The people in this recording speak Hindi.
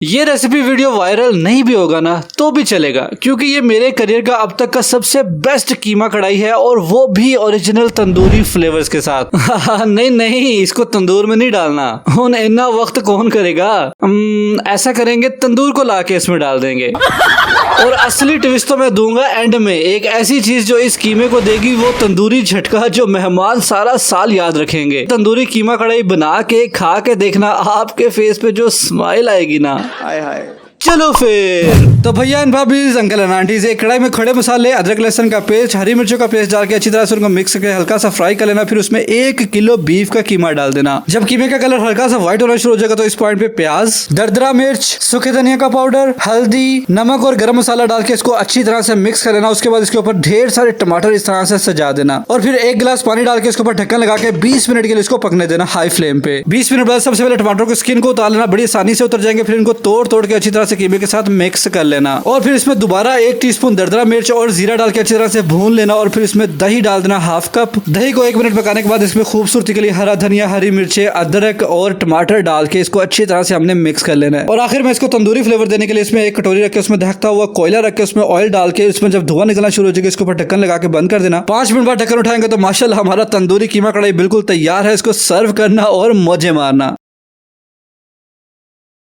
ये रेसिपी वीडियो वायरल नहीं भी होगा ना तो भी चलेगा, क्योंकि ये मेरे करियर का अब तक का सबसे बेस्ट कीमा कढ़ाई है, और वो भी ओरिजिनल तंदूरी फ्लेवर्स के साथ। नहीं नहीं, इसको तंदूर में नहीं डालना, उन इतना वक्त कौन करेगा। ऐसा करेंगे, तंदूर को लाके इसमें डाल देंगे। और असली ट्विस्ट तो मैं दूंगा एंड में, एक ऐसी चीज जो इस कीमे को देगी वो तंदूरी झटका जो मेहमान सारा साल याद रखेंगे। तंदूरी कीमा कढ़ाई बना के खा के देखना, आपके फेस पे जो स्माइल आएगी ना, हाय हाय। चलो फिर तो भैया एंड भाभी, अंकल एंड आंटीज, एक कढ़ाई में खड़े मसाले, अदरक लहसुन का पेस्ट, हरी मिर्चों का पेस्ट डाल के अच्छी तरह से उनको मिक्स करके हल्का सा फ्राई कर लेना। फिर उसमें 1 किलो बीफ का कीमा डाल देना। जब कीमे का कलर हल्का सा व्हाइट होना शुरू हो जाएगा तो इस पॉइंट पे प्याज, दरदरा मिर्च, सूखे धनिया का पाउडर, हल्दी, नमक और गरम मसाला डाल के इसको अच्छी तरह से मिक्स कर लेना। उसके बाद इसके ऊपर ढेर सारे टमाटर इस तरह से सजा देना, और फिर 1 गिलास पानी डाल के इसके ऊपर ढक्कन लगा के 20 मिनट के लिए इसको पकने देना हाई फ्लेम पे। 20 मिनट बाद सबसे पहले टमाटर को स्किन को उतार लेना, बड़ी आसानी से उतर जाएंगे। फिर इनको तोड़ तोड़ के अच्छी तरह से कीमे के साथ मिक्स कर लेना, और फिर इसमें दोबारा 1 टीस्पून दरदरा मिर्च और जीरा डाल के अच्छी तरह से भून लेना। और फिर इसमें दही डाल देना, हाफ कप। दही को 1 मिनट पकाने के बाद इसमें खूबसूरती के लिए हरा धनिया, हरी मिर्चें, अदरक और टमाटर डाल के इसको अच्छी तरह से हमने मिक्स कर लेना है। और आखिर में इसको तंदूरी फ्लेवर देने के लिए इसमें 1 कटोरी रख के उसमें दहकता हुआ कोयला रख के उसमें ऑयल डाल के इसमें जब धुआं निकलना शुरू हो जाएगा इसके ऊपर ढक्कन लगा के बंद कर देना। 5 मिनट बाद ढक्कन उठाएंगे तो माशाल्लाह हमारा तंदूरी कीमा कढ़ाई बिल्कुल तैयार है। इसको सर्व करना और मौजे मारना।